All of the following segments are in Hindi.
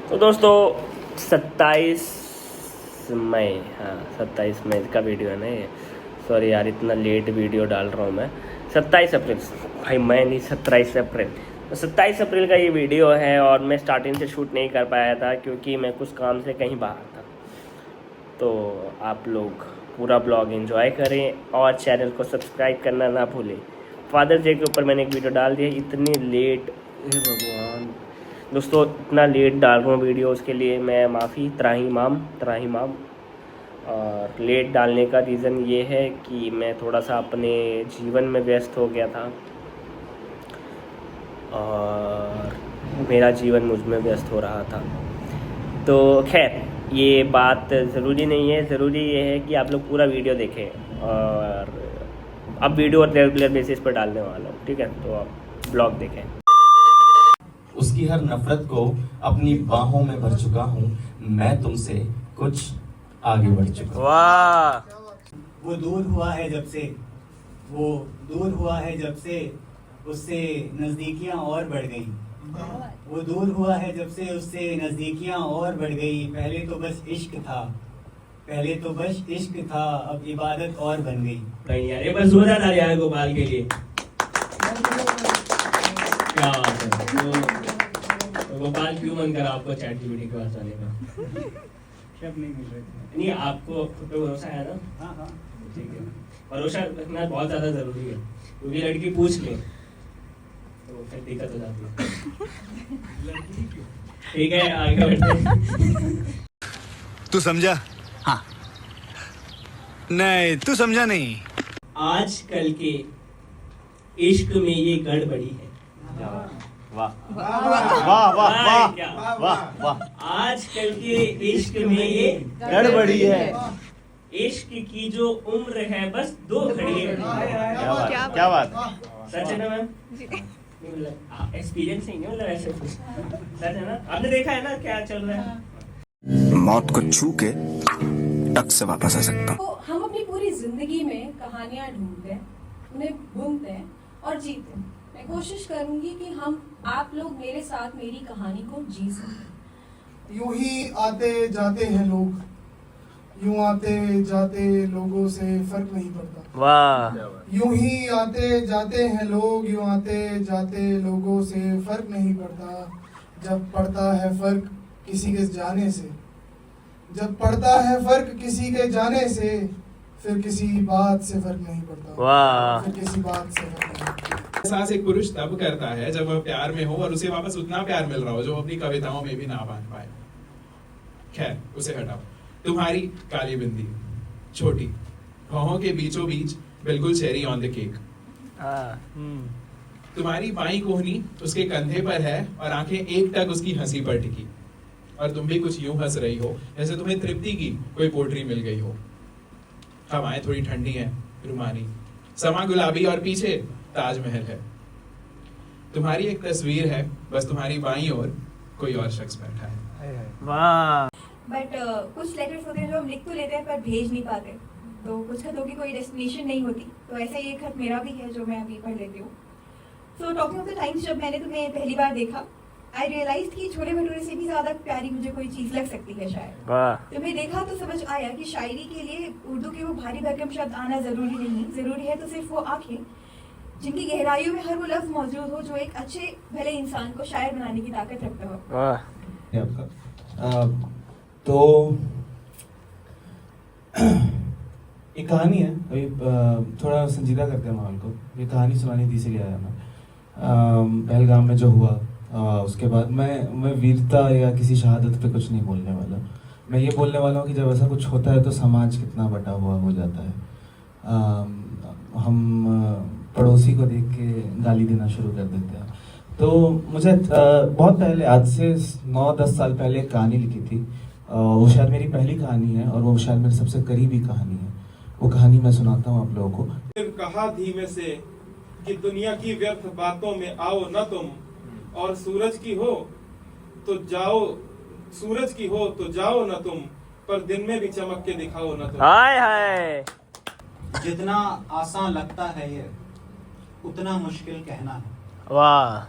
तो दोस्तों 27 मई, हाँ 27 मई का वीडियो है ना ये। सॉरी यार, इतना लेट वीडियो डाल रहा हूँ मैं। 27 अप्रैल, भाई मैं नहीं, 27 अप्रैल। तो 27 अप्रैल का ये वीडियो है और मैं स्टार्टिंग से शूट नहीं कर पाया था क्योंकि मैं कुछ काम से कहीं बाहर था। तो आप लोग पूरा ब्लॉग एंजॉय करें और चैनल को सब्सक्राइब करना ना भूलें। फादर्स डे के ऊपर मैंने एक वीडियो डाल दिया, इतनी लेट, हे भगवान दोस्तों, इतना लेट डाल रहा हूँ वीडियो, उसके लिए मैं माफ़ी, त्राहिमाम। और लेट डालने का रीज़न ये है कि मैं थोड़ा सा अपने जीवन में व्यस्त हो गया था और मेरा जीवन मुझ में व्यस्त हो रहा था। तो खैर, ये बात ज़रूरी नहीं है, ज़रूरी ये है कि आप लोग पूरा वीडियो देखें। और अब वीडियो रेगुलर बेसिस पर डालने वाला हूँ, ठीक है? तो आप ब्लॉग देखें। उसकी हर नफरत को अपनी बाहों में भर चुका हूँ, मैं तुमसे कुछ आगे बढ़ चुका हूँ। वाह, वो दूर हुआ है जब से, वो दूर हुआ है जब से, उससे नज़दीकियाँ और बढ़ गई। वो दूर हुआ है जब से, उससे नज़दीकियाँ और बढ़ गई। पहले तो बस इश्क था, पहले तो बस इश्क था, अब इबादत और बन गई। नहीं यार, ये बस जोरदार ताली यार गोपाल के लिए। क्या बात है। तो गोपाल क्यों मन करा आपको चैट जीपीटी के पास आने का? शब्द नहीं मिल रहे थे। नहीं, आपको खुद पे भरोसा है ना? हाँ हाँ, ठीक है, भरोसा रखना बहुत ज़्यादा ज़रूरी है क्योंकि लड़की पूछ ले तो फिर दिक्कत हो जाती है। ठीक है, आगे बढ़ते हैं। तू समझा? हाँ। नहीं, तू समझा नहीं। आजकल के इश्क में ये गड़बड़ी है। वाह वाह वाह वाह क्या? वाह वाह। आजकल के इश्क में ये गड़बड़ी है। इश्क की जो उम्र है बस 2 घड़ी है। क्या बात। सच है ना मैम? नहीं, मतलब एक्सपीरियंस नहीं है, मतलब ऐसे कुछ सच है ना? आपने देखा है ना क्या चल रहा है? मौत को छू के टक से वापस आ सकता हूँ। तो हम अपनी पूरी जिंदगी में कहानियां ढूंढते हैं, उन्हें बुनते हैं और जीते हैं। मैं कोशिश करूंगी कि हम आप लोग मेरे साथ मेरी कहानी को जी सकें। यूं ही आते जाते हैं लोग, यूं आते जाते लोगों से फर्क नहीं पड़ता। वाह, यूं ही आते जाते हैं लोग, यूं आते जाते लोगों से फर्क नहीं पड़ता। जब पड़ता है फर्क किसी के जाने से, जब पड़ता है फर्क किसी के जाने से, फिर किसी बात से फर्क नहीं पड़ता। वाह। फिर किसी बात से फर्क नहीं पड़ता। एहसास एक पुरुष तब करता है जब वह प्यार में हो और उसे वापस उतना प्यार मिल रहा हो जो अपनी कविताओं में भी ना बांध पाए। खैर, उसे हटाओ। तुम्हारी काली बिंदी छोटी भौहों के बीचों बीच बिल्कुल चेरी ऑन द केक। तुम्हारी बाईं कोहनी उसके कंधे पर है और आंखें एक टक उसकी हंसी पर टिकी, और तुम भी कुछ यूं हंस रही हो जैसे तुम्हें तृप्ति की कोई पोट्री मिल गई हो। हवाएं थोड़ी ठंडी हैं, रुमानी, समा गुलाबी और पीछे ताजमहल है। तुम्हारी एक तस्वीर है, बस तुम्हारी बाईं ओर कोई और शख्स बैठा है। वाह। बट कुछ लेटर्स होते हैं जो हम लिख तो लेते हैं पर भेज नहीं पाते, तो कुछ खतों की कोई डेस्टिनेशन नहीं होती। तो ऐसा ही एक खत मेरा भी है जो मैं अभी पढ़ लेती हूँ। So talking of the times, जब मैंने तुम्हें पहली बार देखा, आई रियलाइज कि छोले भटूरे से भी ज्यादा प्यारी मुझे कोई चीज लग सकती है शायद। वाह। तुम्हें देखा तो समझ आया कि शायरी के लिए उर्दू के वो भारी भरकम शब्द आना जरूरी नहीं, जरूरी है तो सिर्फ वो आंखें जिनकी गहराइयों में हर वो लफ्ज मौजूद हो जो एक अच्छे भले इंसान को शायर बनाने की ताकत रखता हो। वाह। आपका तो एक कहानी है, अभी थोड़ा संजीदा करते हैं माहौल को। ये कहानी सुनानी थी इसलिए आया मैं। पहलगाम में जो हुआ, उसके बाद मैं वीरता या किसी शहादत पे कुछ नहीं बोलने वाला। मैं ये बोलने वाला हूँ कि जब ऐसा कुछ होता है तो समाज कितना बटा हुआ हो जाता है। हम पड़ोसी को देख के गाली देना शुरू कर देते हैं। तो मुझे बहुत पहले, आज से 9-10 साल पहले एक कहानी लिखी थी। वो शायद मेरी पहली कहानी है और वो शायद मेरी सबसे करीबी कहानी है। वो कहानी मैं सुनाता हूँ आप लोगों को। फिर कहा धीमे से कि दुनिया की व्यर्थ बातों में आओ न तुम, और सूरज की हो तो जाओ न तुम, पर दिन में भी चमक के दिखाओ न तुम। हाय हाय। जितना आसान लगता है ये, उतना मुश्किल कहना है। वाह।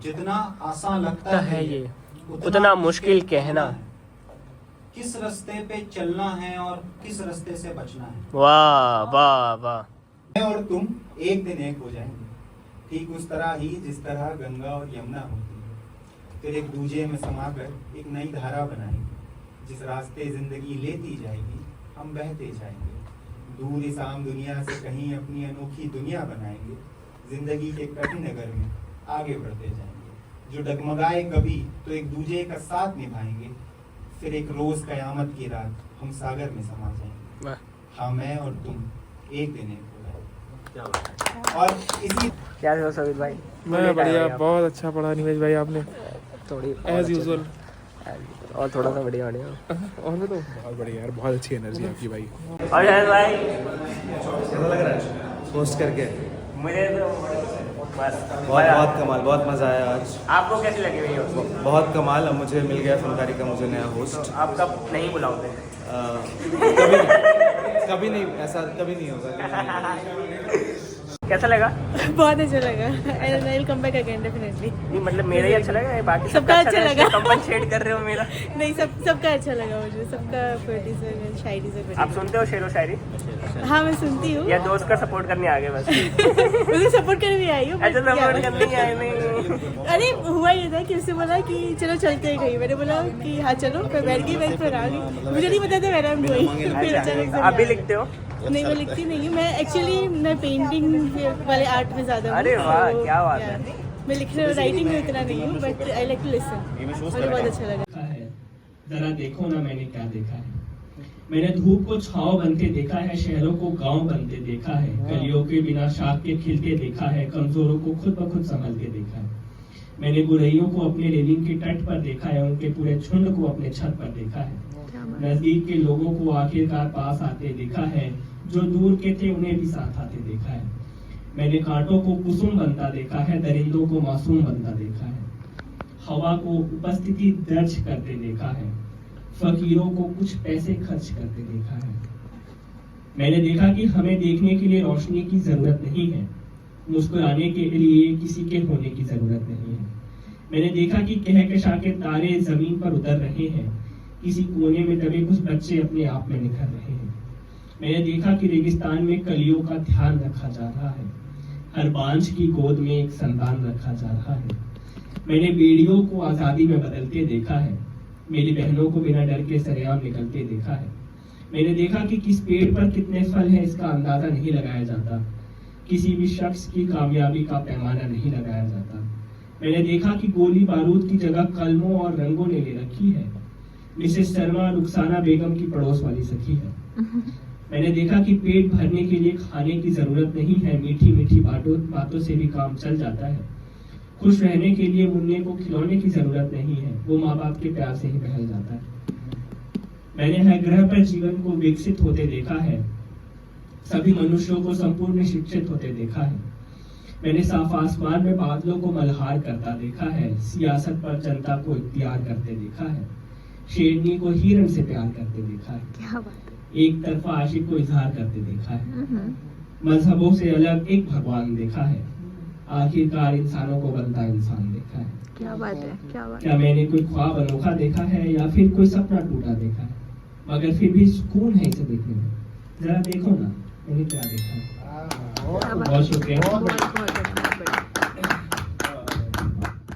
जितना आसान लगता है ये, उतना मुश्किल कहना। किस रास्ते पे चलना है और किस रास्ते से बचना है। वाह वाह वाह। मैं और तुम एक दिन एक हो जाएंगे, ठीक उस तरह ही जिस तरह गंगा और यमुना होती है। फिर एक दूजे में समाकर एक नई धारा बनाएंगे, जिस रास्ते जिंदगी लेती जाएगी हम बहते जाएंगे। दूर इस आम दुनिया से कहीं अपनी अनोखी दुनिया बनाएंगे, जिंदगी के कठिन नगर में आगे बढ़ते जाएंगे। जो डगमगाए कभी तो एक दूजे का साथ निभाएंगे, फिर एक रोज कयामत की रात हम सागर में समा जाएंगे। हाँ, मैं और तुम एक दिन एक हो गए। और इसी क्या हो सबित भाई? मैं बढ़िया, बहुत अच्छा पढ़ा निमेश भाई आपने, थोड़ी एज यूजुअल। और थोड़ा सा बढ़िया और मैं तो बहुत बढ़िया यार, बहुत अच्छी एनर्जी आपकी भाई। और भाई कैसा लग रहा है पोस्ट करके? मुझे तो बस बहुत कमाल, बहुत मज़ा आया आज। आपको कैसी लगी हुई हो? बहुत कमाल। अब मुझे मिल गया फनकारी का मुझे नया होस्ट। आप कब नहीं बुलाओगे? कभी नहीं, ऐसा कभी नहीं होगा। कैसा लगा? बहुत अच्छा लगा। I will come back again definitely. नहीं मतलब मेरा ही अच्छा लगा, बाकी सबका अच्छा लगा। कंपनसेट कर रहे हो मेरा? नहीं, सबका अच्छा लगा मुझे, सबका पोएट्री से शायरी से। आप सुनते हो शेर व शायरी? हाँ, मैं सुनती हूँ। या दोस्त का सपोर्ट करने आ गए बस? मुझे सपोर्ट करने भी आई हूँ। अच्छा, सपोर्ट करने ही आए नहीं? अरे हुआ ये था कि उससे बोला कि चलो चलते हैं कहीं। मैंने बोला कि हाँ चलो, मैं बैठ गई, मैं पर आ गई। मुझे नहीं पता था मेरा फिर अचानक से। अभी लिखते हो? नहीं, मैं लिखती नहीं हूँ। मैं एक्चुअली मैं पेंटिंग वाले आर्ट में ज़्यादा हूँ। अरे वाह, क्या बात है। मैं लिखने और राइटिंग में उतना नहीं हूँ, but I like to listen. मुझे बहुत अच्छा लगा है। जरा देखो ना मैंने क्या देखा है। मैंने धूप को छांव बनते देखा है, शहरों को गांव बनते देखा है, कलियों के बिना शाख के खिलते देखा है, कमजोरों को खुद ब खुद संभलते देखा है। मैंने बुराइयों को अपने रेलिंग के तट पर देखा है, उनके पूरे झुंड को अपने छत पर देखा है। नजदीक के लोगों को आखिरकार पास आते देखा है, जो दूर के थे उन्हें भी साथ आते देखा है। मैंने कांटों को कुसुम बनता देखा है, दरिंदों को मासूम बनता देखा है, हवा को उपस्थिति दर्ज करते देखा है, फकीरों को कुछ पैसे खर्च करते देखा है। मैंने देखा कि हमें देखने के लिए रोशनी की जरूरत नहीं है, मुस्कुराने के लिए किसी के होने की जरूरत नहीं है। मैंने देखा कि कहकशा के तारे जमीन पर उतर रहे हैं, किसी कोने में दबे कुछ बच्चे अपने आप में निखर रहे हैं। मैंने देखा कि रेगिस्तान में कलियों का ध्यान रखा जा रहा है, हर बांझ की गोद में एक संतान रखा जा रहा है। मैंने बेड़ियों को आजादी में बदलते देखा है, मेरी बहनों को बिना डर के सरेआम निकलते देखा है। मैंने देखा कि किस पेड़ पर कितने फल हैं इसका अंदाजा नहीं लगाया जाता, किसी भी शख्स की कामयाबी का पैमाना नहीं लगाया जाता। मैंने देखा कि गोली बारूद की जगह कलमों और रंगों ने ले रखी है, मिसेस शर्मा रुखसाना बेगम की पड़ोस वाली सखी है। मैंने देखा कि पेट भरने के लिए खाने की जरूरत नहीं है, मीठी मीठी बातों से भी काम चल जाता है। खुश रहने के लिए मुन्ने को खिलौने की जरूरत नहीं है, वो माँ बाप के प्यार से ही बहल जाता है। मैंने हर ग्रह पर जीवन को विकसित होते देखा है, सभी मनुष्यों को संपूर्ण शिक्षित होते देखा है। मैंने साफ आसमान में बादलों को मल्हार करता देखा है, सियासत पर जनता को इख्तियार करते देखा है, शेरनी को हिरण से प्यार करते देखा है, क्या बात है। एक तरफा आशिक को इजहार करते देखा है, मजहबों से अलग एक भगवान देखा है, आखिरकार इंसानों को बनता इंसान देखा है। क्या बात है, क्या बात। क्या मैंने कोई ख्वाब अनोखा देखा है या फिर कोई सपना टूटा देखा है, मगर फिर भी सुकून है इसे देखने में। जरा देखो ना मैंने क्या देखा है। बहुत शुक्रिया।